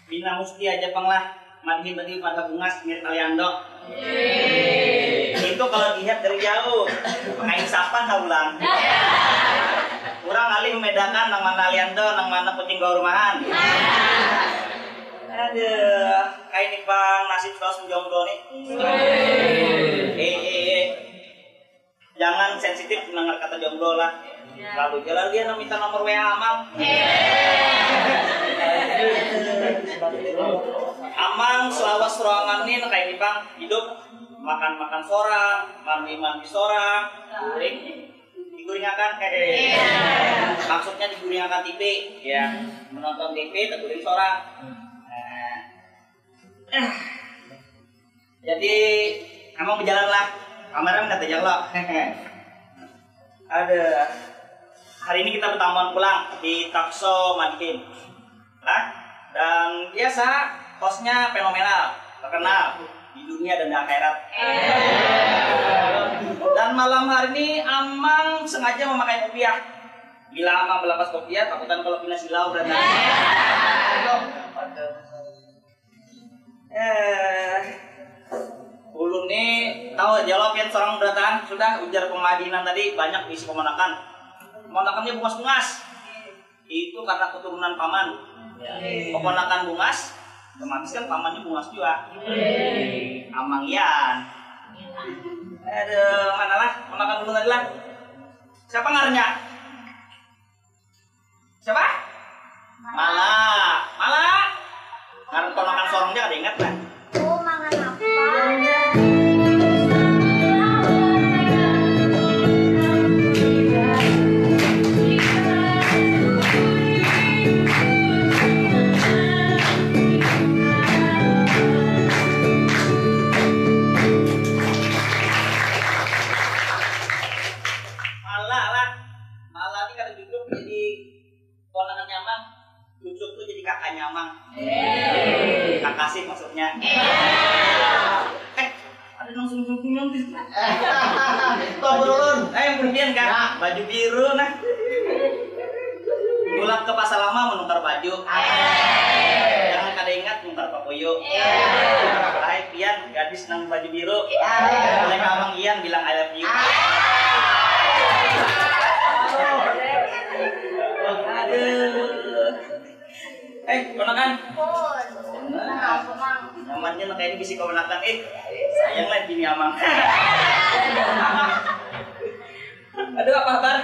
Bina Musti aja panglah madhi bagi pada bungas mirip Aliando. Itu kalau dilihat dari jauh, pakai sapan ulang. Kurang kali membedakan nang mana Aliando, nang mana kucing gaul rumahan. Aduh, kayak ini bang nasib kalau jomblo nih. Jangan sensitif mendengar kata jomblo lah. Lalu jalan dia minta nomor WA Amang. Amang selawas ruangan nih kayak ini bang hidup makan sorang, mandi sorang, guring diguringakan menonton TV, ya, menonton TV tegurin seorang. Nah, jadi emang berjalanlah, kamera kata jalo. Ada hari ini kita bertamuan pulang di Talkshow Madihin, dan biasa hostnya fenomenal, terkenal di dunia dan di akhirat. Dan malam hari ini Amang sengaja memakai kopiah. Bila Amang melepas kopiah, takutan kalau pindah silau berarti. Ulun nih tahu jawabin seorang beratan sudah ujar pemadinan tadi banyak isi pemonakan. Pemonakannya bungas-bungas. Itu karena keturunan paman. Pemonakan bungas, otomatis kan pamannya bungas juga. Amang Yan. Aduh, mana lah? Ponakan dulu tadi lah. Siapa ngarnya? Siapa? Malah. Karena ponakan sorongnya ada ingat lah. Oh, mangan apa? Malah ini kalau duduk jadi ponakan Amang, duduk tuh jadi kakaknya Amang. Kakak sih maksudnya. Ada langsung nanti. Tolong. Yang kemudian kan baju biru nah. Pulang ke pasar lama menukar baju. Jangan kada ingat menukar papoyo. Hai Pian, gadis nang baju biru. Boleh Amang Ian bilang I love you. Ponakan. Namanya nak kayak ini bisi keponakan. Sayang lah bini Amang. Aduh, apa kabar?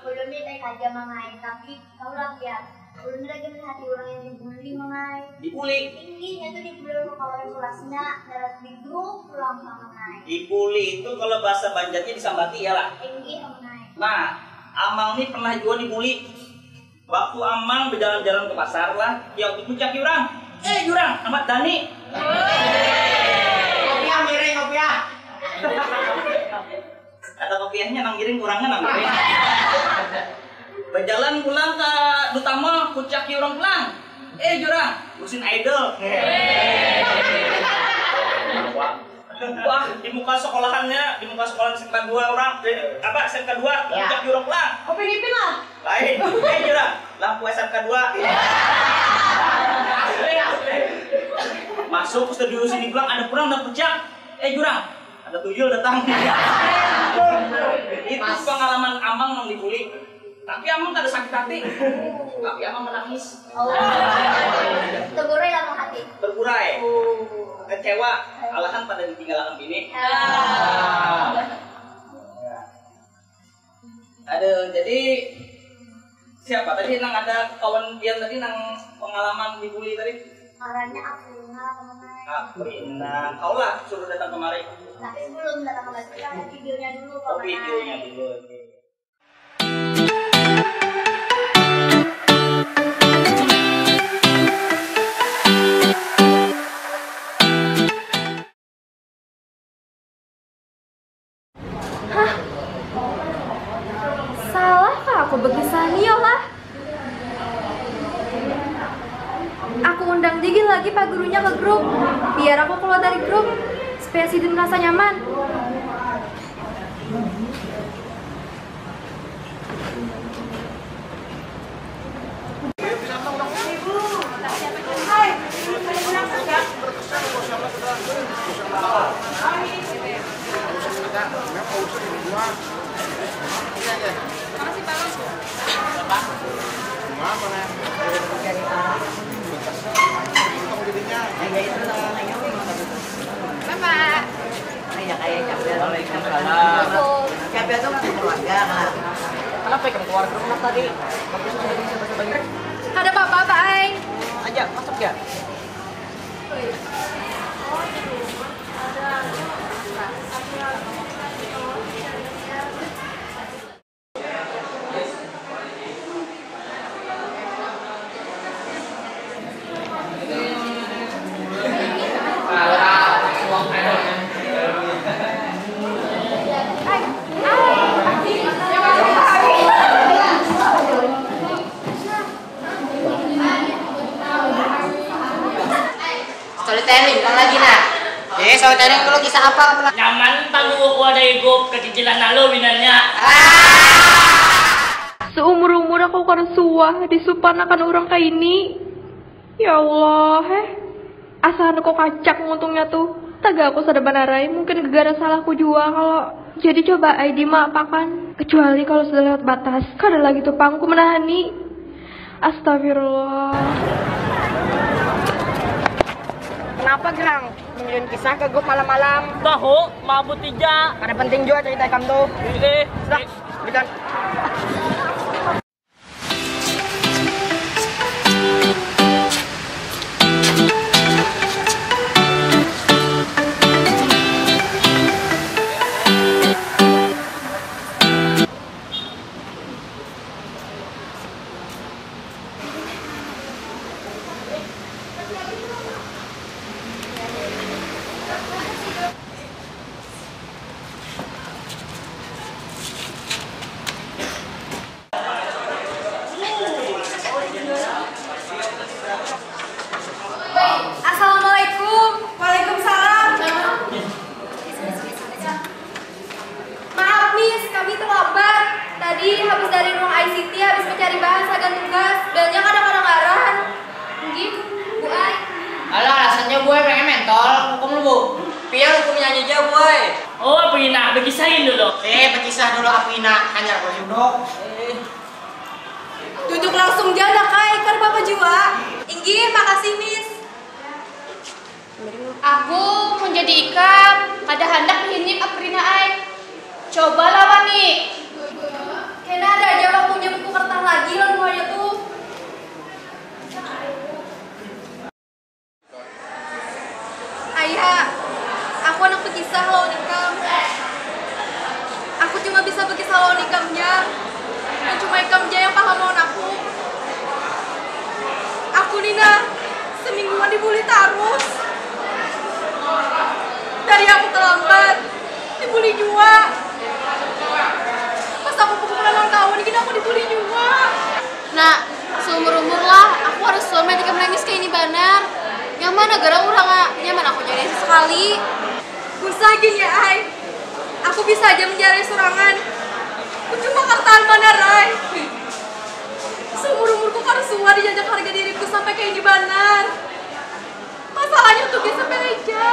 Ulun ni naik aja mangai, tapi kau lah ya. Ulun lagi melihat orang yang dibully mangai. Dibully? Tingginya tuh dibully kawan kelasnya, darat di grup pulang mangai. Dibully itu kalau bahasa Banjarnya disambati ya lah. Tinggi mangai. Nah, Amang ini pernah juga dibully. Waktu Amang berjalan-jalan ke pasar lah, dia puncak jurang. Jurang, Ahmad Dhani. Kopiah miring kopiah. Kata kopiahnya nang giring, kurangnya nang giring. Berjalan pulang ke Dutama, puncak jurang pulang. Jurang, usin idol. Wah, di muka sekolahannya, di muka sekolah SMK 2 orang, jadi apa SMK 2, puncak jurang pulang. Kopi ngipin lah. Lain, jurang, lampu SMK 2. Masuk ke studio sini pulang, ada kurang dan puncak. Jurang, ada tuyul datang. Itu pengalaman Amang yang dibully. Tapi Amang tak ada sakit hati. Tapi Amang menangis. Tergurai dalam hati. Bergurai. Kecewa, alasan pada ditinggalkan bini. Aduh, jadi siapa tadi nang ada kawan dia tadi nang pengalaman dibully tadi? Arahnya aku mengai. Nah, kau lah suruh datang kemari. Tapi sebelum datang ke kita ada videonya dulu. Oh, videonya dulu. Salah kah aku begisan lah. Aku undang Digi lagi Pak Gurunya ke grup, biar aku keluar dari grup supaya Sidin merasa nyaman. Kenapa kamu keluar rumah tadi? Kamu sudah bisa bahasa Bali? Ada apa-apa, Pak Aing? Aja, masuk ya. So, tadi dulu kisah apa? Nyaman palu ko ada igop kekikilan nalo binanya. Seumur-umur aku karsuah disupanakan orang kayak ini. Ya Allah, asahan kok kacak nguntungnya tuh. Taga aku sadar banarai, mungkin gara salahku juga kalau jadi coba ID maapakan. Kecuali kalau sudah lewat batas. Kada lagi tuh pangku menahani. Astagfirullah. Kenapa Gerang? Mengirim kisah ke grup malam-malam. Tahu, mabut tiga. Karena penting juga cerita kamu tuh. Sudah, berikan. Assalamualaikum. Waalaikumsalam. Maaf Miss, kami terlambat. Tadi habis dari ruang ICT, habis mencari bahan sagan tugas. Belnya kadang-kadang arahan. Mungkin Bu Ai. Alah, rasanya gue pengen mentol. Hukum lu, Bu. Biar hukum nyanyi aja, gue. Oh, pina begisain dulu. Berkisah dulu aku Ina. Hanya aku duduk. Duduk langsung janda kai, kan Bapak juga. Inggih, makasih Miss. Aku menjadi ikam, kada hendak hinip aprina ai. Coba lawan nih. Kena ada aja waktunya buku kertas lagi lah buahnya tuh. Ayah, aku anak pekisah lawan ikam. Aku cuma bisa bekisah lawan ikamnya. Dan cuma ikamnya yang paham lawan aku. Aku Nina, semingguan dibully terus. Dari aku terlambat, dibully juga. Pas aku pukulan lawan kawan, gini aku dibully juga. Nah, seumur-umur lah, aku harus suami jika menangis kayak ini banar. Nyaman negara orang nyaman aku jadi sekali. Usah gini ya, Ai. Aku bisa aja menjadi sorangan. Aku cuma kartaan banar, Ai. Seumur-umurku karsuah dijajak harga diriku sampai kayak ini banar. Masalahnya tuh bisa sampai aja.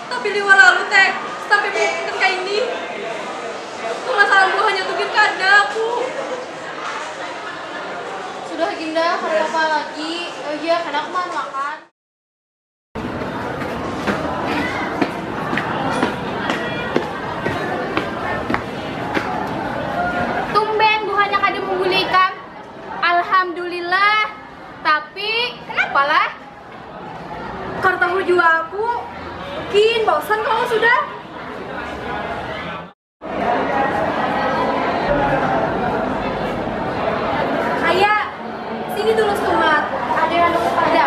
Tapi liwat lalu teh sampai mungkin kayak ini. Masalah gue hanya tuh kada aku. Sudah Ginda, kada apa lagi? Oh iya, kada aku mau makan. Tumben bukannya kada membuli ikam. Alhamdulillah. Tapi kenapa lah? Kartahu juga aku. Mungkin bosan kamu sudah. Ayah, sini dulu Sumat. Ada yang ada kepada.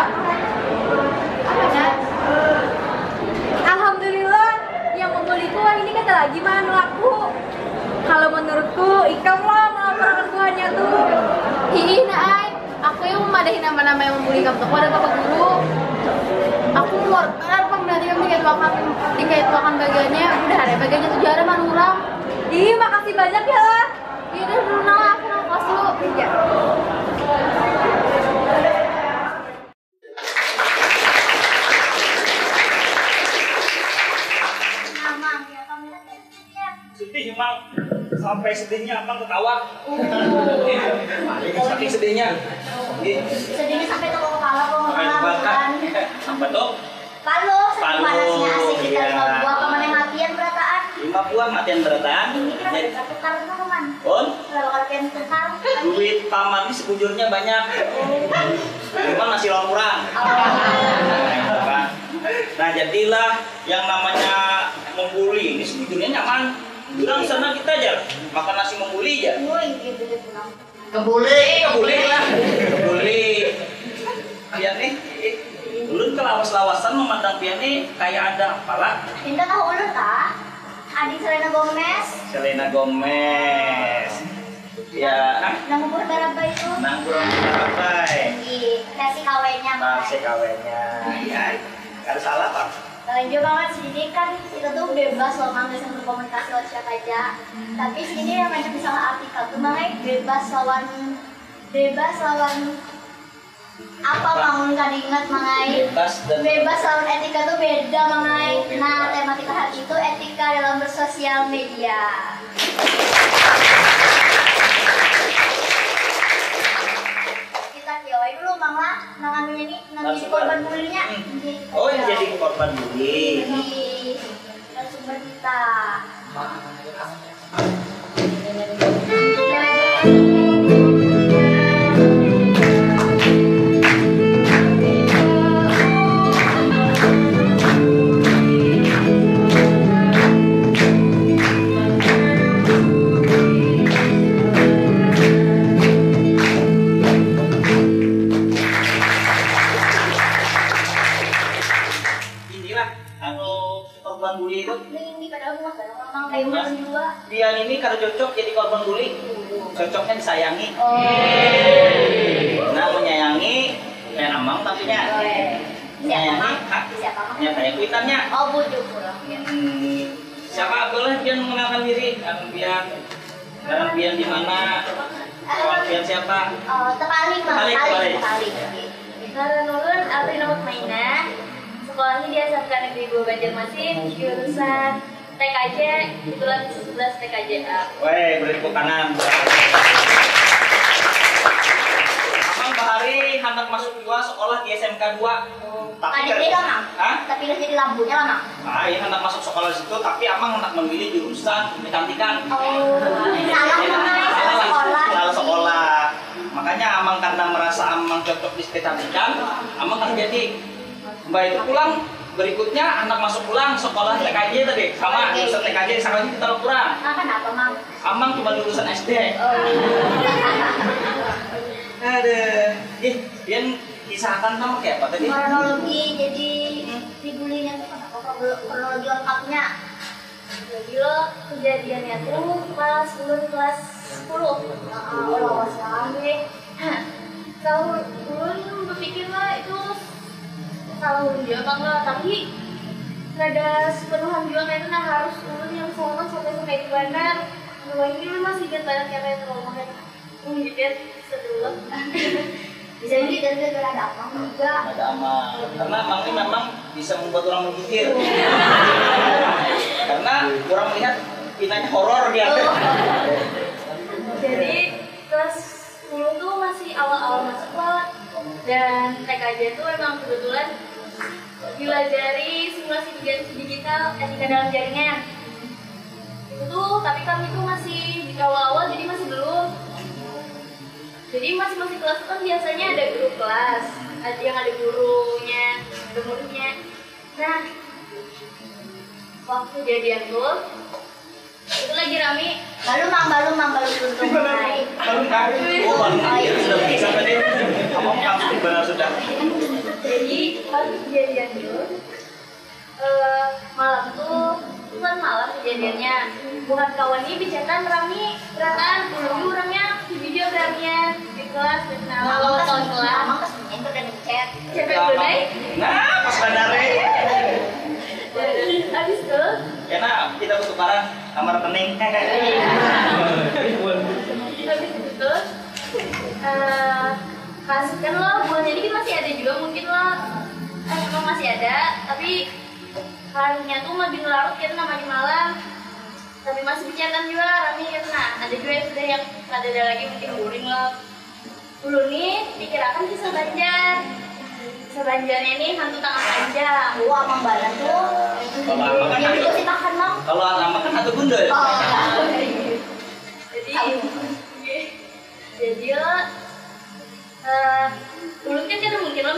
Alhamdulillah, yang membuliku ini kata lagi mah laku. Kalau menurutku, ikam lah melaporkan buahnya tuh. Ih, Naai, aku yang memadahi nama-nama yang membuli kamu kepada Bapak Guru. Aku luar apa berarti kamu dikait-wakan bagiannya udah ada bagiannya sejarah manurang. Ih, makasih banyak ya lah. Iya udah dulu nang aku nang kelas lu. Iya. Sedih emang. Sampai sedihnya abang ketawa. Saking sedihnya. Sedihnya sampai ke kepala kok ngelakukan. Sampai tuh. Palu, Palu, panasnya asik kita iya. 5 buah kemana matian berataan. 5 buah matian berataan. Ini kita bisa tukar teman. Pun Kalau kalian tukar, duit paman ini sekujurnya banyak. Cuma masih lawan kurang. Nah jadilah yang namanya membuli ini sekujurnya nyaman. Bilang sana kita aja makan nasi membuli aja. woi gitu pulang. Kebuli lah. Kebuli. Pian nih. Ulun ke lawas-lawasan memandang pian nih kayak ada apalah. Tinta tahu ulun kah? Adik Selena Gomez. Ya. Nanggur berapa itu? Nanggur berapa? Di versi kawenya. Versi kawenya. Ya. Ada salah pak. Juga banget sini kan kita tuh bebas loh mang bisa berkomunikasi lewat siapa aja. Tapi sini yang macam misalnya artikel tuh makanya bebas lawan apa mang kan ingat mangai bebas lawan etika tuh beda mangai. Nah tematika hari itu etika dalam bersosial media. Kita kiawai dulu mang lah nanganunya nih nanti korban bulinya. Oh yang jadi korban bully. Dan sumber kita. Dia ini kalau cocok jadi korban bully, cocoknya disayangi. Nah menyayangi, kayak Amang tapinya. Menyayangi, ya kayak kuitannya. Oh bujuk pulang. Siapa boleh dia mengenalkan diri? Bian di mana? Bian siapa? Terkali. Karena nurun, Apri nomor mainnya. Sekolahnya di SMK Negeri 2 Banjarmasin, jurusan TKJ, kebetulan 11 TKJA. Weh, beri tepuk tangan. Amang Bahari hendak masuk juga sekolah di SMK 2. Tapi dia lama. Tapi udah jadi lampunya lama. Ah, iya hendak masuk sekolah di situ, tapi Amang hendak memilih jurusan kecantikan. Salah sekolah. Makanya Amang karena merasa Amang cocok di kecantikan, Amang kan jadi Mbak itu pulang. Berikutnya anak masuk pulang sekolah TKJ tadi sama jurusan TKJ sama kita kurang. Kenapa mang? Amang cuma lulusan SD. Aduh, Bian kisahkan sama kayak apa tadi? Kronologi jadi dibulinya kronologi lengkapnya. Jadi lo kejadiannya tuh pas kelas 10. Allah sampai. Kalau ulun berpikir lah itu salah ulun juga apa enggak, tapi rada sepenuhan juga kayak nah harus ulun yang selamat sampai kayak gimana. Ini ulun masih ingat banget kayak trauma kan. Menjepit sedulur. Bisa jadi dari ada Amang juga. Ada Amang. Karena Amang ini memang bisa membuat orang berpikir. Karena orang melihat pinanya horor dia. Jadi kelas 10 tuh masih awal-awal masuk lah. Dan TKJ tuh emang kebetulan dilajari simulasi digital etika dalam jaringan. Itu tuh, tapi kami tuh masih di awal-awal jadi masih belum. Jadi masing-masing kelas kan biasanya ada grup kelas, ada yang ada gurunya, ada muridnya. Nah, waktu jadian tuh itu lagi rame. Baru tuntung naik. Sudah bisa tadi. Amang langsung benar sudah. Jadi pas kejadian itu malam tuh bukan malam kejadiannya, bukan kawan ini bicarakan rame beratan dulu orangnya di video gramnya di kelas berkenalan tahun kelas. Amang kesini itu udah ngechat. Cepet bener. Nah, pas bandare. Habis itu Karena kita butuh barang kamar rekening. habis itu kan lo bulan jadi kan masih ada juga mungkin lo emang masih ada, tapi harinya tuh makin larut kan makin malam, tapi masih bicarakan juga rame kan. Nah ada juga yang sudah yang ada lagi mungkin boring lo dulu nih dikirakan kisah Banjar. Kisah Banjarnya ini hantu tangan panjang. Wah Amang Balan tuh. Yang dikasih makan mang. Kalau Amang kan satu gundul. Jadi lo dulu kan kita mungkin lo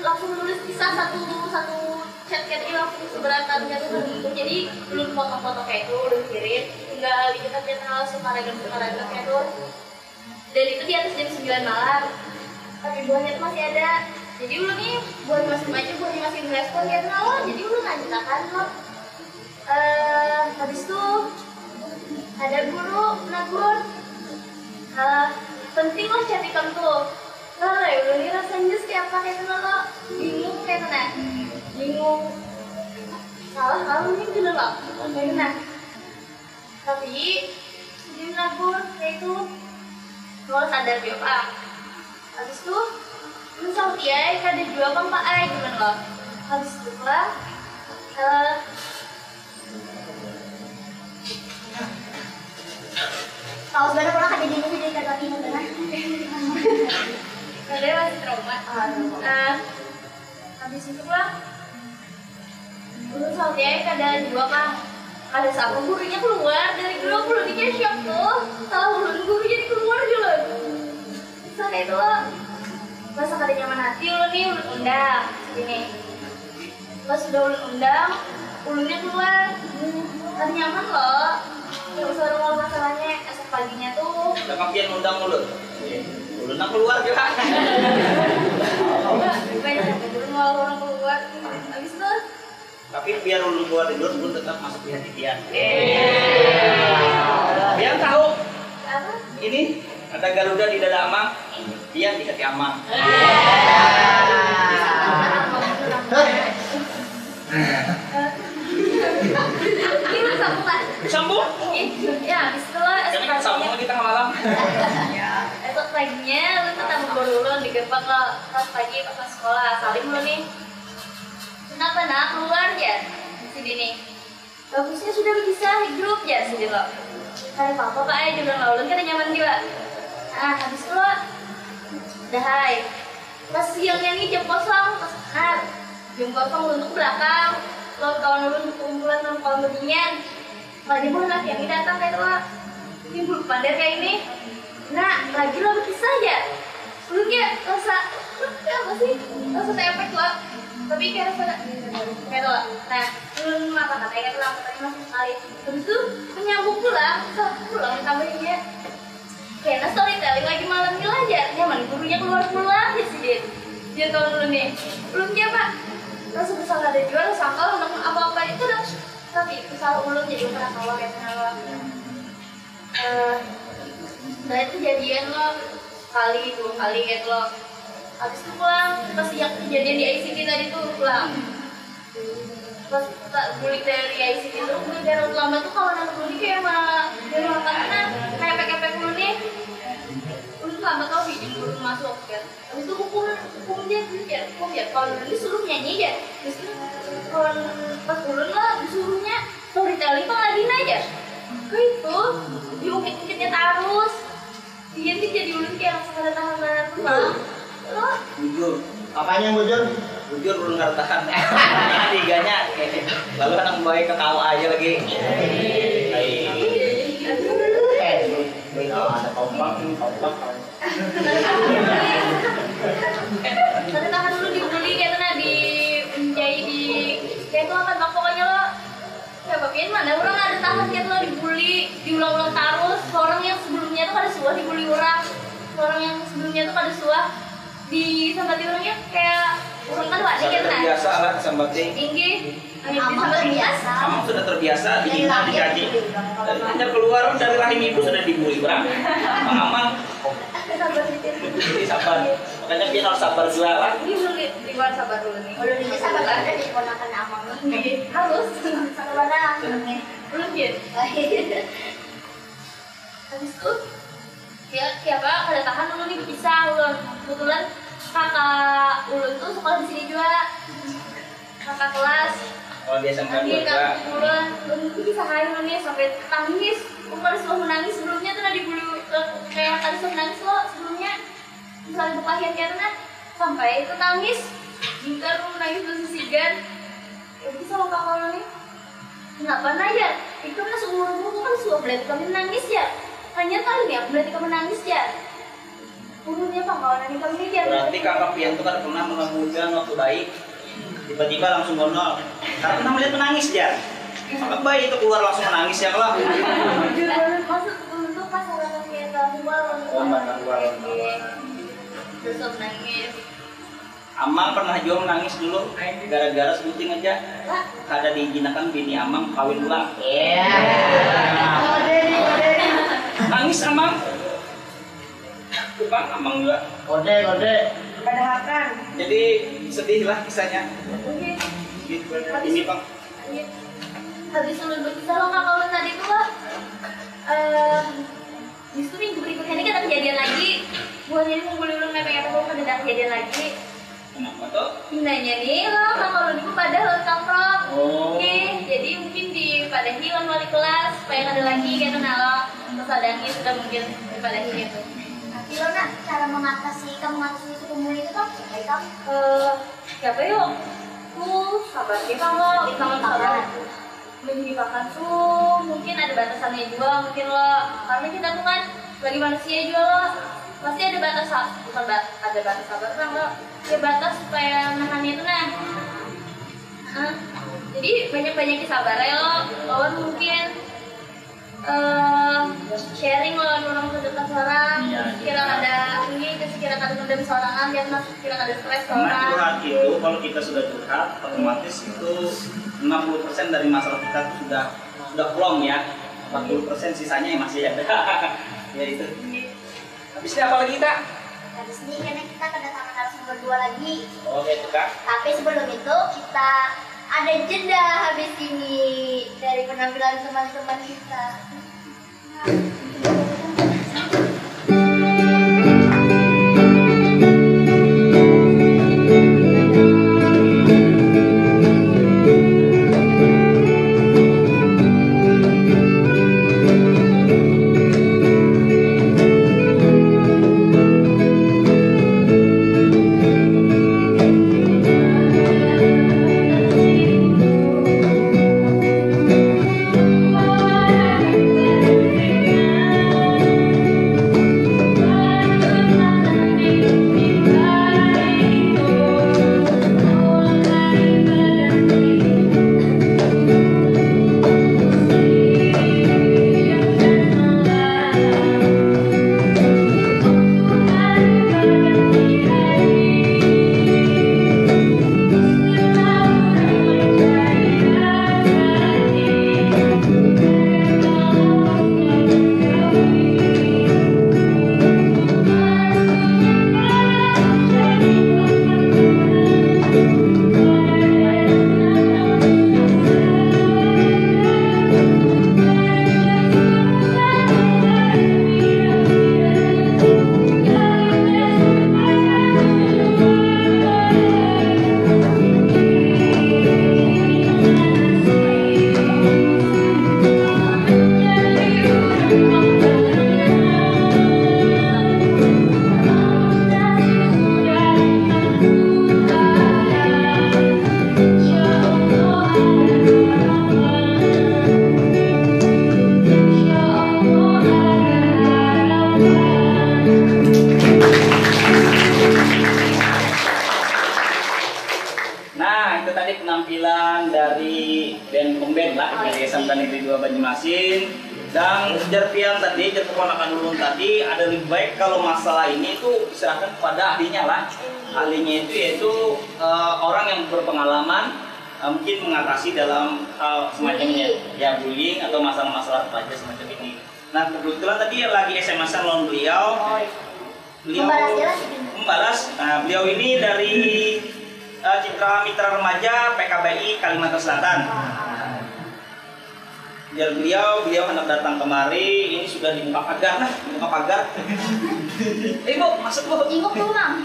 langsung nulis kisah satu chat kayak ini langsung seberatan tuh jadi belum foto-foto kayak itu udah kirim, tinggal kita channel separagraf kayak itu. Dan itu di atas jam 9 malam, tapi buahnya itu masih ada. Jadi lu nih buat masih baca, buat masih respon kayak lo, jadi lu lanjutkan lo. Habis itu ada guru menegur, penting lo catikan tuh. Lah, ya udah nih rasanya kayak apa kayak lo bingung kayak mana? Bingung. Salah kalau ini bener loh. Benar. Tapi dia nabur kayak itu. Lo sadar dia Pak. Habis itu lu sama dia kada jual kan Pak Ai gimana lo? Habis itu lah. Kalau sebenarnya pernah kejadian itu jadi kata ingat benar. Kadang masih trauma. Habis itu lah. Lu sama dia kada jual kan. Ada satu gurunya keluar dari grup, lu dia shock tuh. Tahu ulun guru jadi keluar juga. Sampai itu loh. Pas kada nyaman hati ulun nih ulun undang sini. Pas sudah ulun undang, ulunnya keluar. Kada nyaman loh. Yang usah ngomong masalahnya esok paginya tuh. Udah kapian undang ulun. Ulun keluar juga. Banyak ulun mau orang keluar. Habis itu Tapi biar ulun keluar tidur pun tetap masuk di hati Pian. Pian tahu apa? ini ada Garuda di dada Amang, Pian di hati Amang. Ini sambung kan? Sambung? Ya, habis itu lah Kami kan sambung lagi tengah malam. esok paginya lu tetap berulun di gerbang lo pas pagi pas sekolah saling lu nih. Kenapa nak keluar ya sini nih? Bagusnya sudah berpisah di grup ya sini lo. Ada apa Pak Ai juga ulun kan nyaman juga. Nah habis itu lo udah hai. Pas siangnya nih jam kosong pas jam kosong ulun tuh ke belakang. Lo kawan ulun kumpulan sama kawan berdingan. Lagi pun laki yang datang kayak lo. Timbul pandai kayak ini. Nah lagi lo berpisah ya. Ulun kayak rasa apa sih? Rasa tepek lo. Tapi kayak rasa kayak lo. Nah ulun apa katanya katanya masih sekali. Terus tuh menyambung pulang tambahinnya. Kayaknya storytelling lagi malam ini aja. Nyaman gurunya keluar ya sih dia tahu dulu nih. Belum dia Pak. Rasa besar ada jual sangkal untuk apa-apa itu dah. Tapi besar ulun jadi pernah kalah kayak pernah. Nah itu kejadian lo sekali 2 kali gitu lo. Habis itu pulang pas yang kejadian di ICT tadi tuh pulang. Pas bulik dari ICT itu dari lama tuh kawan anak dulu kayak malah dari karena kayak pek-pek dulu nih. Ulun lama tau bikin ulun masuk kan. Habis itu hukum dia hukum ya kalau ulun disuruh nyanyi aja. Terus kalau pas ulun lah disuruhnya storytelling Paladin aja. Kayak itu diungkit-ungkitnya terus. Dia tuh jadi ulun kayak langsung ada tahan tuh. Lo Bujur. Apanya yang bujur? Bujur ulun nggak tahan. Tiganya. Lalu anak baik ketawa aja lagi. Ada kompak. Tadi tahan dulu dibully kayak mana dijahit di kayak itu apa pokoknya lo ya bagian mana orang ada tahan kayak lo dibully diulang-ulang terus orang yang sebelumnya tuh pada suah dibully orang yang sebelumnya tuh pada suah disambati orangnya kayak orang kan wajib kan terbiasa lah sambati tinggi Amang sudah terbiasa dihina dicaci. Dari keluar dari rahim ibu sudah dibully berang. Amang sabar. Makanya dia harus sabar juga lah. ini belum di luar sabar dulu nih belum ini sabar ada di ponakan Amang nih harus sabar nih belum ya habis itu ya siapa ada tahan dulu nih berpisah ulun kebetulan kakak ulun tuh sekolah di sini juga kakak kelas Kalau dia sampai nanti juga. ulun bisa hari nih sampai tangis aku pada selalu menangis sebelumnya tuh ada dibully kayak tadi selalu menangis lo sebelumnya misalnya berkelahian karena sampai itu tangis jika aku menangis terus sigan ya bisa lo kakak ulun nih kenapa nanya itu kan seumur-umur kan sudah berarti kami menangis ya hanya kali ya berarti kamu nangis ya urutnya pak kalau nanti kamu mikir Berarti kakak Pian itu kan pernah mengemudian waktu baik tiba-tiba langsung gonol karena pernah melihat menangis dia kakak bayi itu keluar langsung menangis ya kalau maksud untuk pas orang kayak keluar terus menangis Amang pernah juga menangis dulu gara-gara sebuting aja kada diizinakan bini Amang kawin ulang nangis Amang bukan Amang juga Kode. jadi sedih lah kisahnya ini Bang Iya. Habis ulun berpisah lo kakak ulun tadi tuh lo justru minggu berikutnya ini kita kejadian lagi. Buat ini ngumpul ulun memang apa ada kejadian lagi. Kenapa tuh? Nanya nih lo kakak ulun itu pada lengkap rok. Oh. Oke, jadi mungkin dipadahi lawan wali kelas supaya ada lagi gitu nah lo terus adangi sudah mungkin dipadahi gitu. Tapi lo nak cara mengatasi itu umur itu kan baik kamu. Siapa yuk? Sabar sih lo, jangan sabar. Menjiwakan tuh mungkin ada batasannya juga mungkin lo karena kita tuh kan sebagai manusia juga lo pasti ada batas bukan ada batas sabar kan lo ya batas supaya nahannya itu nah jadi banyak sabar ya lo lawan mungkin sharing lawan orang terdekat orang kira ada ini kira ada mendem sorangan biar kira ada stres Karena orang curhat itu kalau kita sudah curhat otomatis itu 60% dari masalah kita itu sudah plong ya. 40% sisanya yang masih ada. Ya itu. Habisnya apa lagi Kak? Habis ini karena kita kedatangan narasumber 2 lagi. Oh gitu Kak. Tapi sebelum itu kita ada jeda habis ini dari penampilan teman-teman kita. penampilan dari band pemband lah dari SMK Negeri 2 Banjarmasin. Dan Jarpian tadi, Jarpeponakan Ulun tadi, ada lebih baik kalau masalah ini itu diserahkan kepada ahlinya lah. Ahlinya itu yaitu orang yang berpengalaman mungkin mengatasi dalam hal semacamnya, ya bullying atau masalah-masalah apa aja semacam ini. Nah kebetulan tadi lagi SMS-an lawan beliau membalas. Nah, beliau ini dari Citra Mitra Remaja PKBI Kalimantan Selatan. Dan beliau hendak datang kemari, ini sudah di muka pagar lah, di muka pagar. Bu, masuk Bu. Jenguk tuh, Mang.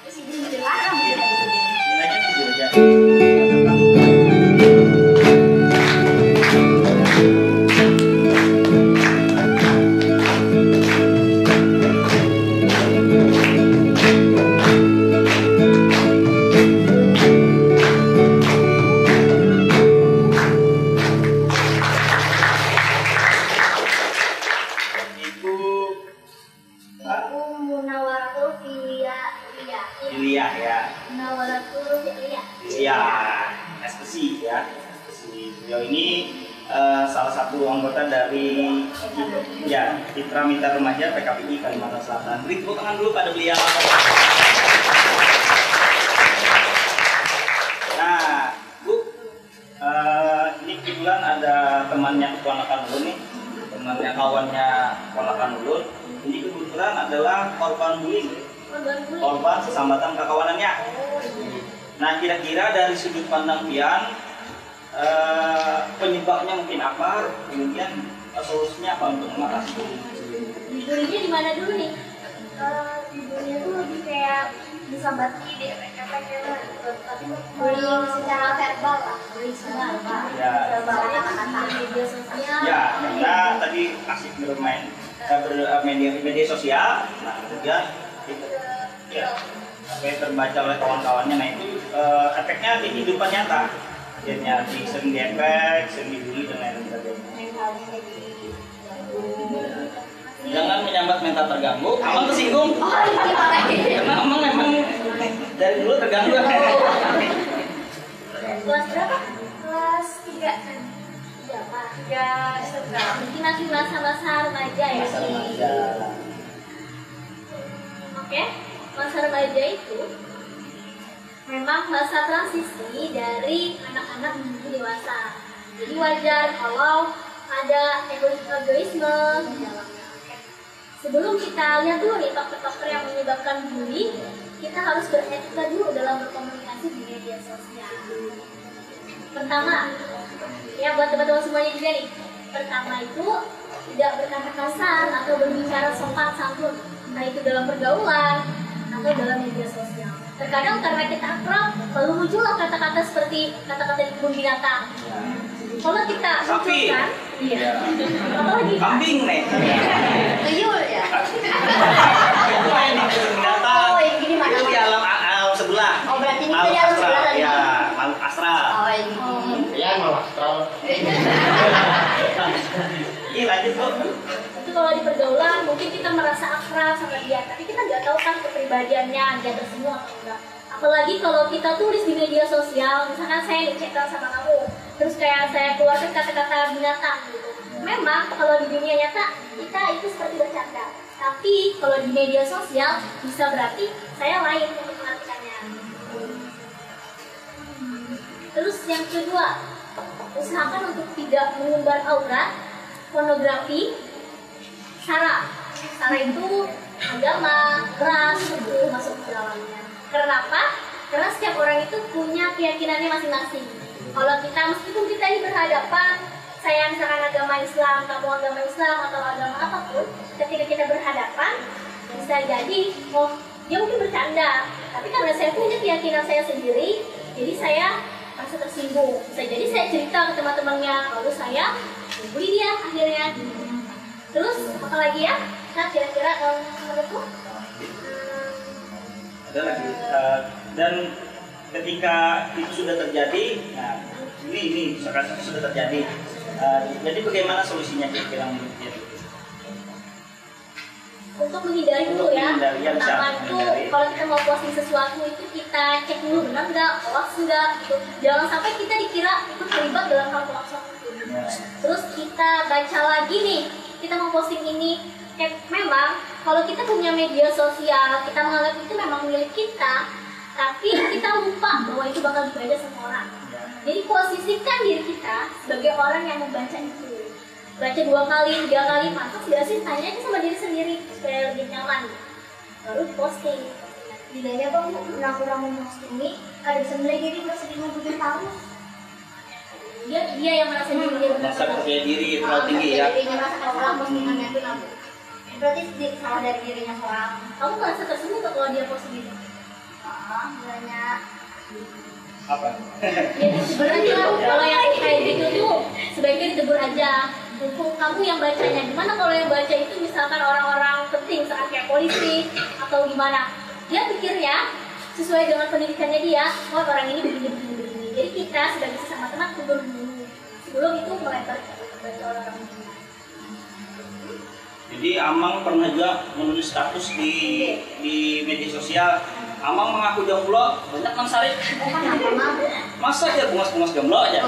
Terus ini dilarang kita di sini. Nilainya 7 aja. Salah satu anggota dari Citra Mitra Remaja PKBI Kalimantan Selatan. Beri tepuk tangan dulu pada beliau. Nah, Bu, ini kebetulan ada temannya keponakan Ulun nih, temannya kawannya keponakan Ulun. Ini kebetulan adalah korban bullying, korban sesambatan kekawanannya. Nah, kira-kira dari sudut pandang Pian, penyebabnya mungkin apa, kemudian solusinya apa untuk mengatasi? Bulinya di mana dulu nih? Bulinya tuh lebih kayak disambati di efek-efek ya, tapi bullying secara verbal lah, bullying secara verbal. Ya. Kata-kata media sosial. Ya, kita tadi asik bermain media sosial, nah kemudian itu ya sampai terbaca oleh kawan-kawannya, nah itu efeknya di kehidupan nyata, akhirnya sering di efek, sering dibully dan lain sebagainya. Jangan menyambat mental terganggu. Amang tersinggung. Karena Amang memang dari dulu terganggu. Kelas berapa? Kelas 3. Mungkin masih masa-masa remaja ya. Masa remaja. Oke, masa remaja itu memang masa transisi dari anak-anak menuju dewasa. Jadi wajar kalau ada egoisme di dalamnya. Sebelum kita lihat dulu nih faktor-faktor yang menyebabkan bully, kita harus beretika dulu dalam berkomunikasi di media sosial. Pertama, ya buat teman-teman semuanya juga nih. Pertama itu tidak berkata kasar atau berbicara sopan santun, entah itu dalam pergaulan atau dalam media sosial. Terkadang karena kita akrab, lalu muncullah kata-kata seperti kata-kata di kebun binatang. Kalau kita munculkan, iya. Apalagi Kambing nih. tuyul ya. Itu yang di kebun binatang. Oh, yang gini mana? Itu di alam sebelah. Oh, berarti ini Makhluk di alam astral. sebelah tadi. Ya, makhluk astral. Oh, yang gini. Ya malah astral. Iya, lanjut Bu. Itu kalau di pergaulan mungkin kita merasa akrab sama dia, tapi kita nggak tahu kan kepribadiannya dia tersinggung atau enggak. Apalagi kalau kita tulis di media sosial, misalkan saya dicetak sama kamu, terus kayak saya keluarkan kata-kata binatang gitu. Memang kalau di dunia nyata kita itu seperti bercanda, tapi kalau di media sosial bisa berarti saya lain untuk mengartikannya. Terus yang kedua, usahakan untuk tidak mengumbar aurat, pornografi, sara. Sara itu agama, ras, suku masuk ke dalamnya. Karena apa? Karena setiap orang itu punya keyakinannya masing-masing. Kalau kita, meskipun kita ini berhadapan, saya misalkan agama Islam, kamu agama Islam atau agama apapun, ketika kita berhadapan, bisa jadi, oh dia mungkin bercanda, tapi karena saya punya keyakinan saya sendiri, jadi saya merasa tersinggung. Bisa jadi saya cerita ke teman-temannya, lalu saya bully dia akhirnya. Terus apa lagi ya? Nah kira-kira menurutku? Ada lagi. Dan ketika itu sudah terjadi, nah ini sekarang sudah terjadi. Jadi bagaimana solusinya kira-kira menurutnya? Untuk menghindari dulu ya. Pertama itu menghindari. kalau kita mau posting sesuatu itu kita cek dulu benar nggak, hoax nggak gitu. Jangan sampai kita dikira itu terlibat dalam hal hoax itu. Terus kita baca lagi nih, kita mau posting ini. Memang kalau kita punya media sosial, kita menganggap itu memang milik kita, tapi kita lupa bahwa itu bakal dibaca sama orang. Jadi posisikan diri kita sebagai orang yang membaca itu. Baca 2 kali, 3 kali, mantap gak sih? Tanya aja sama diri sendiri supaya lebih nyaman. Baru posting. Bedanya bang, kenapa orang memposting ini ada bisa nilai diri merasa diri tahu. Dia yang merasa dirinya Merasa percaya diri terlalu tinggi ya. Dirinya merasa kalau orang postingannya itu namun. Berarti salah dari dirinya seorang. Kamu merasa tersinggung gak kalau dia posting gitu? Banyak. Apa? Ya sebenarnya kalau yang kayak gitu tuh sebaiknya ditegur aja. Untuk kamu yang bacanya, gimana kalau yang baca itu misalkan orang-orang penting, misalkan kayak polisi atau gimana? Dia pikirnya sesuai dengan pendidikannya dia, oh orang ini begini. Jadi kita sebagai sesama teman tegur dulu sebelum itu melebar ke orang-orang. Jadi Amang pernah juga menulis status di media sosial. Amang mengaku jomblo, banyak Mang Sarip. Masa aja bungas-bungas jomblo aja?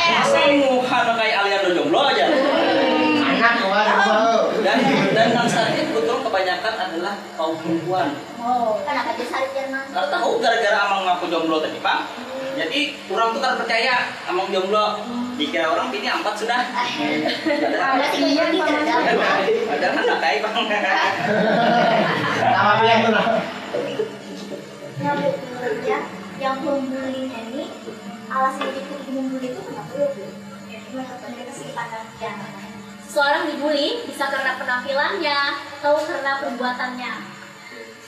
Masa muhan kayak Aliando jomblo aja? Anak waduh. Dan Mang Sarip betul kebanyakan adalah kaum perempuan. Oh, kenapa dia Sarip Jerman? Gak tahu gara-gara Amang mengaku jomblo tadi Pak. Jadi orang tuh kan percaya Amang jomblo. Dikira orang ini 4 sudah. Ada anak kayak Bang. Nama bilang tuh lah. Ya, menurut dia, yang membulinya ini, alasan dia membuli itu kenapa ya Bu? Ya, gimana dari segi pandangnya? Seseorang dibully bisa karena penampilannya atau karena perbuatannya.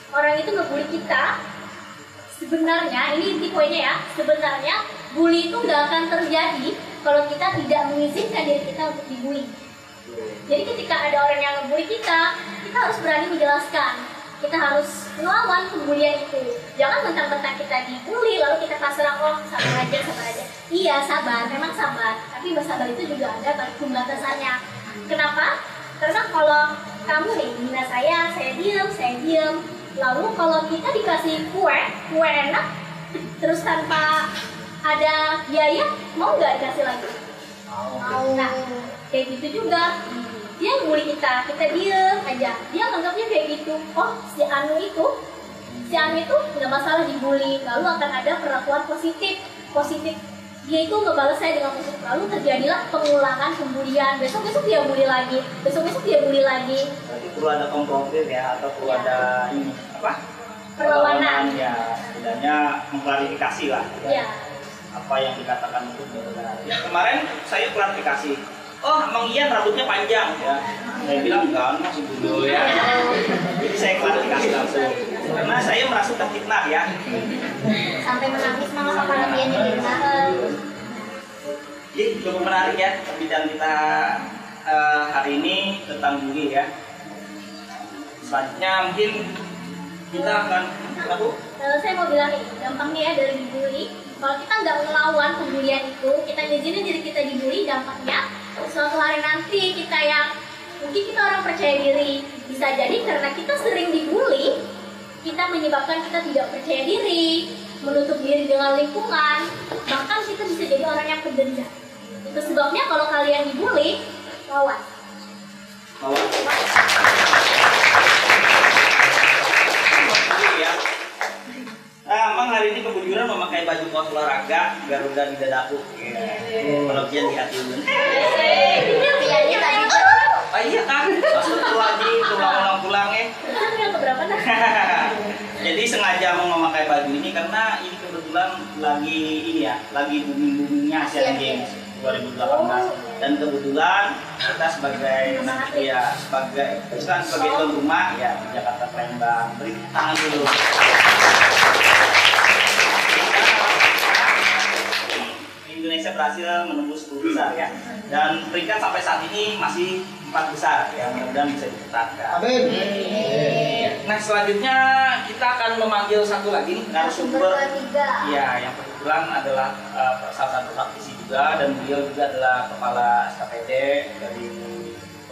Orang itu ngebully kita, sebenarnya ini inti poinnya ya, sebenarnya bully itu nggak akan terjadi kalau kita tidak mengizinkan diri kita untuk dibully. Jadi ketika ada orang yang ngebully kita harus berani menjelaskan. Kita harus melawan pembulian itu. Jangan mentang-mentang kita dibully lalu kita pasrah, oh sabar aja. Iya sabar, memang sabar. Tapi sabar itu juga ada batasannya. Kenapa? Karena kalau kamu nih menghina saya diam. Lalu kalau kita dikasih kue enak, terus tanpa ada biaya, mau nggak dikasih lagi? Mau. Nah, kayak gitu juga. Dia ngebully kita diem aja. Dia anggapnya kayak gitu. Oh, si Anu itu nggak masalah dibully. Lalu akan ada perlakuan positif. Dia itu ngebalas saya dengan positif. Lalu terjadilah pengulangan pembulian. Besok dia bully lagi. Besok dia bully lagi. Berarti perlu ada kompromi ya, atau perlu ada ini apa? Perlawanan. Ya, setidaknya mengklarifikasi lah. Ya. Apa yang dikatakan itu benar. Ya, kemarin saya klarifikasi. Oh, Mang Ian rambutnya panjang ya. Saya bilang enggak, masih dulu ya. Jadi saya klarifikasi langsung. Karena saya merasa terfitnah ya. Sampai menangis malah sama dia difitnah. Jadi cukup menarik ya perbincangan kita hari ini tentang bully ya. Selanjutnya mungkin kita akan saya mau bilang nih, dampaknya ya dari dibully. Kalau kita nggak melawan pembulian itu, kita ngizinin diri kita dibully, dampaknya suatu hari nanti mungkin kita orang percaya diri. Bisa jadi karena kita sering dibully, kita menyebabkan kita tidak percaya diri, menutup diri dengan lingkungan, bahkan kita bisa jadi orang yang pendendam. Itu sebabnya kalau kalian dibully, lawan. Ya. Emang hari ini kebujuran memakai baju kaos olahraga Garuda di dadaku. Pengertian di hati Ulun. Oh iya kan, maksud lagi tulang ya. Jadi sengaja mau memakai baju ini karena ini kebetulan lagi booming-boomingnya Asian Games 2018 dan kebetulan kita sebagai tuan rumah ya di Jakarta Palembang. Beri tangan dulu. Indonesia berhasil menembus 10 besar ya, dan peringkat sampai saat ini masih 4 besar ya, mudah-mudahan bisa dipertahankan. Amin. Nah selanjutnya kita akan memanggil satu lagi nih narasumber ya, yang kebetulan adalah salah satu praktisi juga, dan beliau juga adalah kepala SKPD dari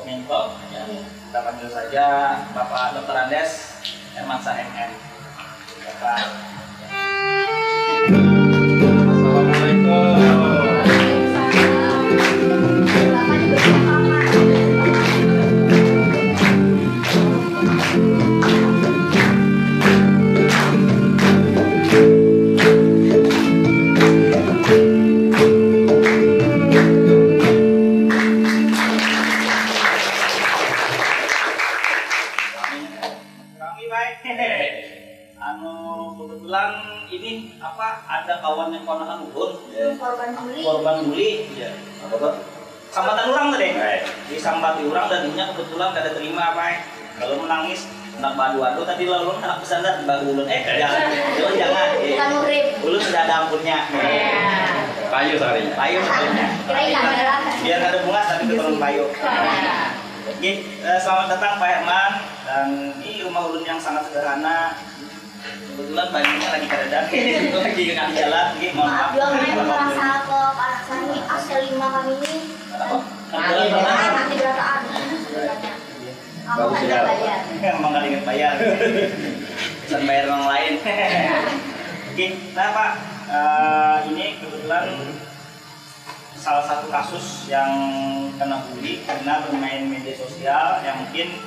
Kominfo ya. Kita panggil saja Bapak Dr. Andes Hermansyah MM. Bapak. Assalamualaikum. Kebetulan ini ada kawan yang ponakan ulun korban bully ya. Sambatan orang tadi disambati orang, dan dia kebetulan kada terima kalau menangis nak badu-adu tadi lalu anak pesantren baru ulun jangan ulun sudah ada ampunnya payu sekalinya biar ada bunga tapi keturun payu. Oke, selamat datang Pak Herman, dan ini rumah ulun yang sangat sederhana. Kebetulan bajunya lagi keredam, lagi di jalan, mohon maaf. Merasa ke anak kami AS5 kami ini nanti berataan. Kamu kan bayar. Emang gak ingin bayar. Bisa bayar orang lain. Oke, nah Pak, ini kebetulan salah satu kasus yang kena bully karena bermain media sosial yang mungkin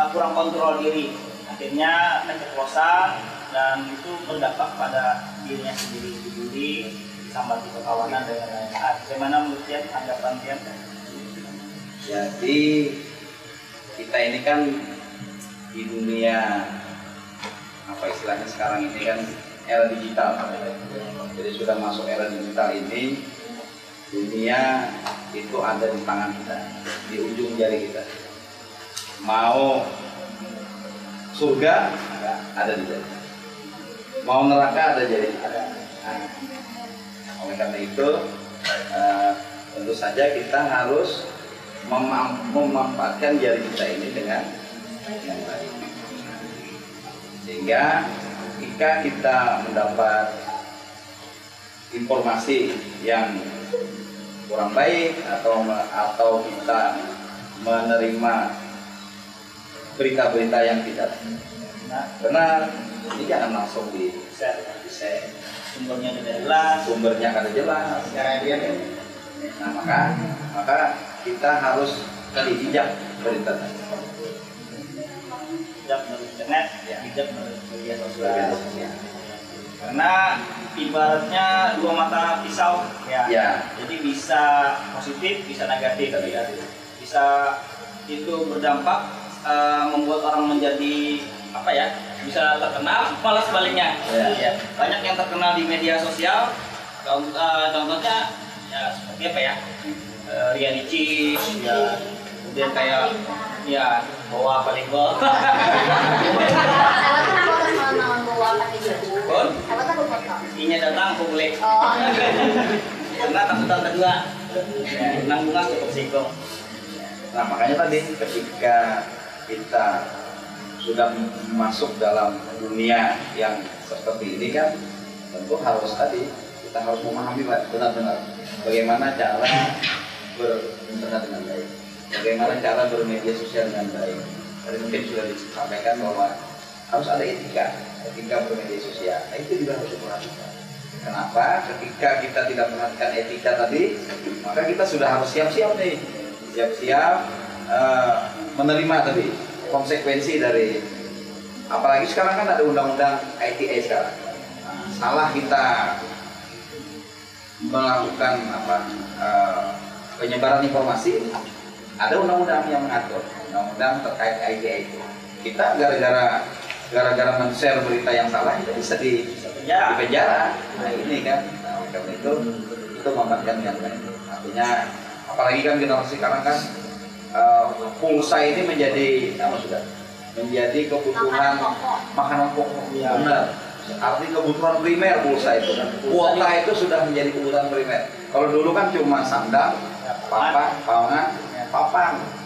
kurang kontrol diri, akhirnya keceplosan, dan itu berdampak pada dirinya sendiri, dibully, disambati kekawanan dan lain-lain. Bagaimana menurut Tian, tanggapan Tian? Jadi kita ini kan di dunia apa istilahnya sekarang ini kan era digital. Jadi sudah masuk era digital ini, dunia itu ada di tangan kita, di ujung jari kita. Mau surga ada di jari, mau neraka ada jari kita. Oleh karena itu, tentu saja kita harus memanfaatkan jari kita ini dengan baik. Sehingga jika kita mendapat informasi yang kurang baik atau kita menerima berita-berita yang tidak benar, ini jangan langsung di share. Sumbernya tidak jelas, Sumbernya kada jelas. Nah, maka kita harus tadi bijak berita. bijak melalui internet, bijak melalui media sosial. Ya. Karena ibaratnya dua mata pisau, Ya. Jadi bisa positif, bisa negatif, ya. Bisa itu berdampak membuat orang menjadi apa ya? Bisa terkenal, malah sebaliknya. Ya. Banyak yang terkenal di media sosial. Contohnya ya seperti apa ya? Reality, ya. Kemudian kayak ya bawa paling gol. Inya datang publik. Karena takutan kedua. Nanggungan cukup singkong. Nah, makanya tadi ketika kita sudah masuk dalam dunia yang seperti ini kan, tentu harus kita harus memahami benar-benar bagaimana cara berinternet dengan baik, bagaimana cara bermedia sosial dengan baik. Tadi mungkin sudah disampaikan bahwa harus ada etika bermedia sosial. Nah, itu juga harus diperhatikan. Kenapa? Ketika kita tidak perhatikan etika tadi, maka kita sudah harus siap-siap menerima tadi konsekuensi dari, apalagi sekarang kan ada undang-undang ITE sekarang. Salah kita melakukan penyebaran informasi, ada undang-undang yang mengatur, undang-undang terkait ITE itu. Kita gara-gara men-share berita yang salah, kita bisa di penjara. Nah ini kan, karena itu memanfaatkan yang lain. Artinya, apalagi kan generasi sekarang kan pulsa ini menjadi menjadi kebutuhan makanan pokok. Benar. Arti kebutuhan primer pulsa itu. Kuota itu sudah menjadi kebutuhan primer. Kalau dulu kan cuma sandal, papan.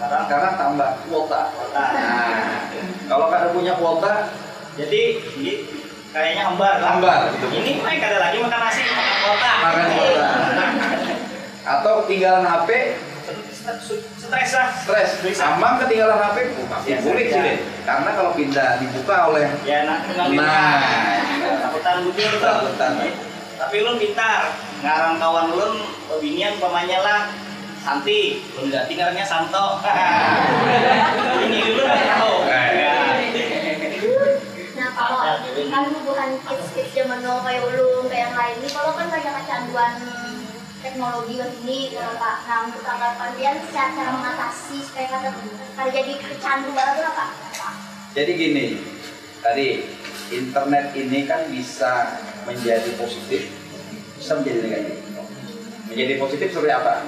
Sekarang tambah kuota. Nah, kalau kada punya kuota, jadi kayaknya hambar. Gitu. Ini mereka ada lagi makan nasi, makan kuota. Atau ketinggalan HP, stres. Ambang ketinggalan HP, pasti bulik sih. Karena kalau pindah dibuka oleh takutan bujur tuh. Tapi lu pintar, ngarang kawan lu binian pemainnya lah Santi, lu nggak tinggalnya Santo. Ini dulu nggak tahu. Nah kalau kan bukan kids zaman now kayak ulung kayak yang lain ini, kalau kan banyak kecanduan teknologi ini kalau Pak. Nah untuk kalian cara mengatasi supaya kada jadi kecandu banget itu apa? Jadi gini, tadi internet ini kan bisa menjadi positif, bisa menjadi negatif. Menjadi positif seperti apa?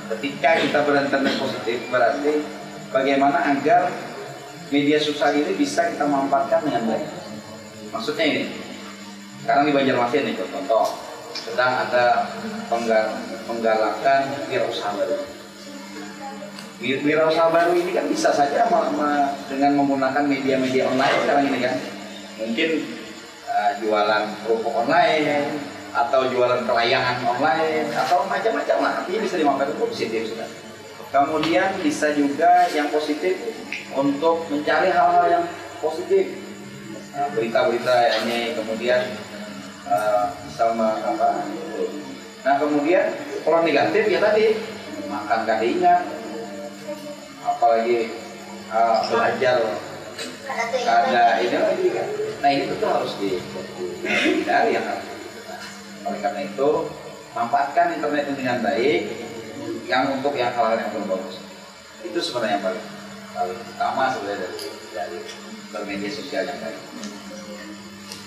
Ketika kita berinternet positif, berarti bagaimana agar media sosial ini bisa kita manfaatkan dengan baik. Maksudnya ini, sekarang di Banjarmasin nih contoh, sedang ada penggalakan wirausaha baru. Wirausaha baru ini kan bisa saja dengan menggunakan media-media online sekarang ini kan. Mungkin jualan kerupuk online, atau jualan kelayangan online, atau macam-macam lah. Artinya bisa dimanfaatkan positif sudah. Kemudian bisa juga yang positif untuk mencari hal-hal yang positif, berita-berita ini, kemudian bisa Nah kemudian kalau negatif ya tadi makan kada ingat, apalagi belajar kada ini lagi kan. Nah ini betul harus dihindari yang harus. Oleh karena itu manfaatkan internet ini dengan baik, yang untuk hal-hal yang bagus. Itu sebenarnya yang paling utama sebenarnya dari bermedia sosial yang baik.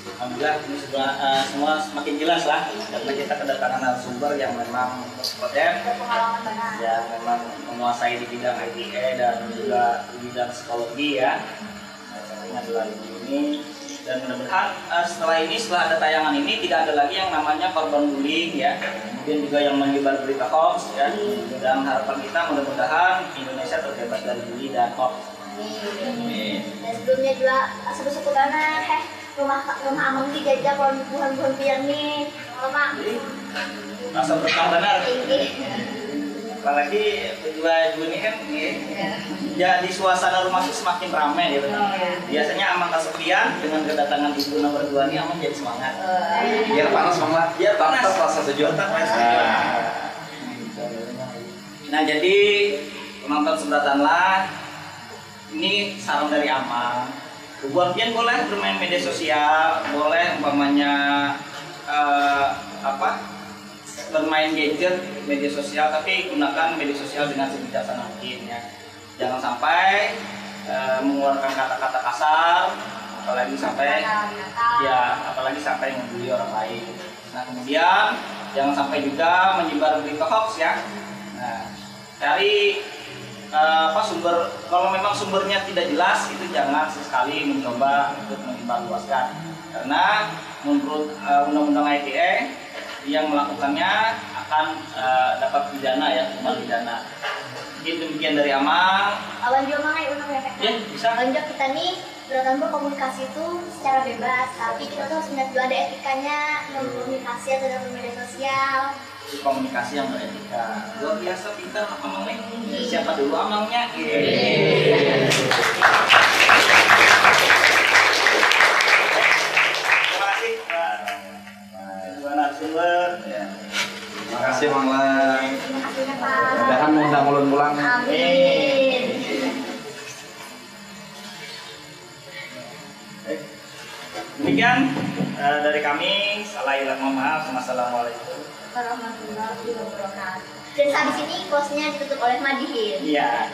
Alhamdulillah ini sudah semua semakin jelas lah karena kita kedatangan narasumber yang memang berkompeten, yang memang menguasai di bidang ITE dan juga di bidang psikologi ya. Ini adalah ini dan mudah-mudahan setelah ada tayangan ini tidak ada lagi yang namanya korban bullying ya. Kemudian juga yang menyebar berita hoax ya. Dan harapan kita mudah-mudahan Indonesia terbebas dari bully dan hoax. Amin. Dan sebelumnya juga suku-suku tanah rumah amang dijajah buhan-buhan pian nih lama masa berkah benar apalagi dua ini kan ya di suasana rumah itu semakin ramai ya biasanya amang kesepian dengan kedatangan ibu nomor 2 ini amang jadi semangat Biar panas Bang lah. biar panas Rasa sejuk. Nah jadi penonton seberatanlah ini saran dari amang. Buat pian boleh bermain media sosial, boleh umpamanya bermain gadget media sosial, tapi gunakan media sosial dengan sebijaksana mungkin ya. Jangan sampai mengeluarkan kata-kata kasar, apalagi sampai membuli orang lain. Nah kemudian jangan sampai juga menyebar berita hoax ya. Nah cari sumber, kalau memang sumbernya tidak jelas itu jangan sesekali mencoba untuk menyebarluaskan karena menurut undang-undang ITE yang melakukannya akan dapat pidana ya, hukuman pidana. Jadi demikian dari Amang. Lanjut Mang ya bisa. Lanjut kita nih berarti berkomunikasi itu secara bebas, tapi kita tuh harus ingat juga ada etikanya berkomunikasi atau dalam media sosial. Komunikasi yang beretika luar biasa pintar Amang nih. Siapa dulu Amangnya? Terima kasih Pak Dua narasumber. Terima kasih Bang Lai. Terima kasih ya Pak. Mudahan undang ulun pulang. Amin. Demikian dari kami. Mohon maaf. Wassalamualaikum Warahmatullahi wabarakatuh. Dan habis ini close-nya ditutup oleh Madihin. Iya.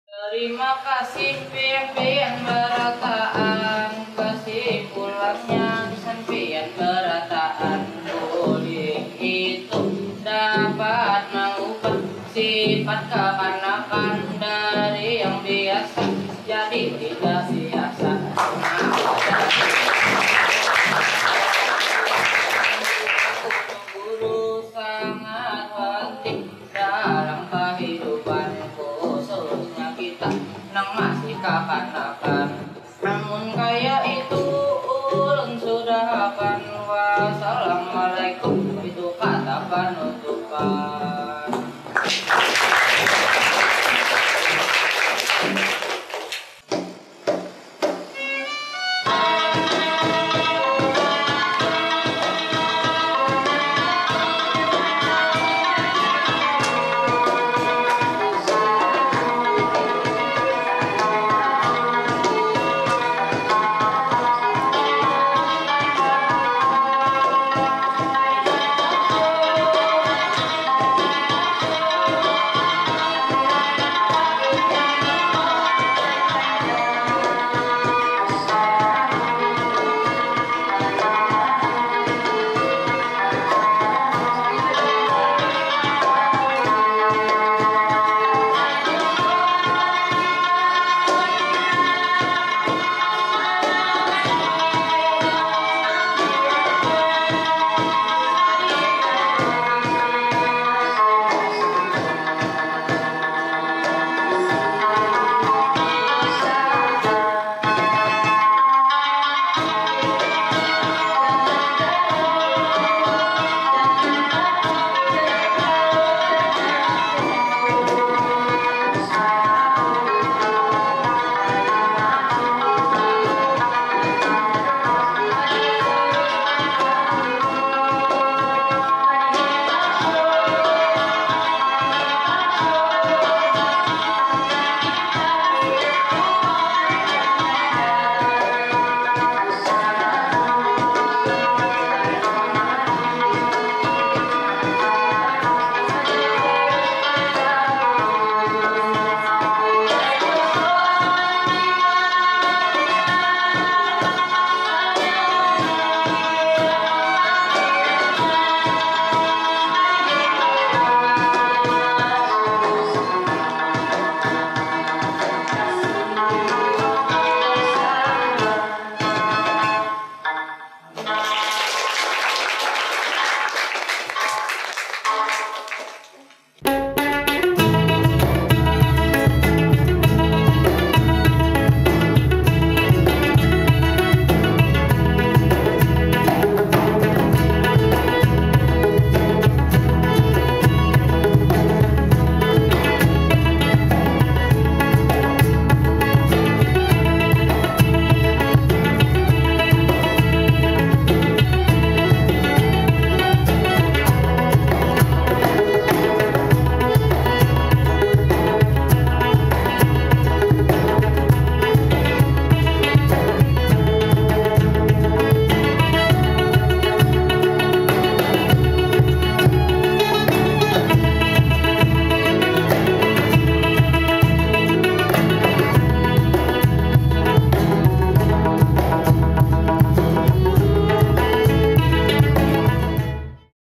Terima kasih pian berataan, kasih pulangnya sampian berataan. Bullying itu dapat mengubah sifat kekanakan dari yang biasa jadi tidak biasa. Guru sangat penting dalam kehidupan khususnya kita nang masih kapan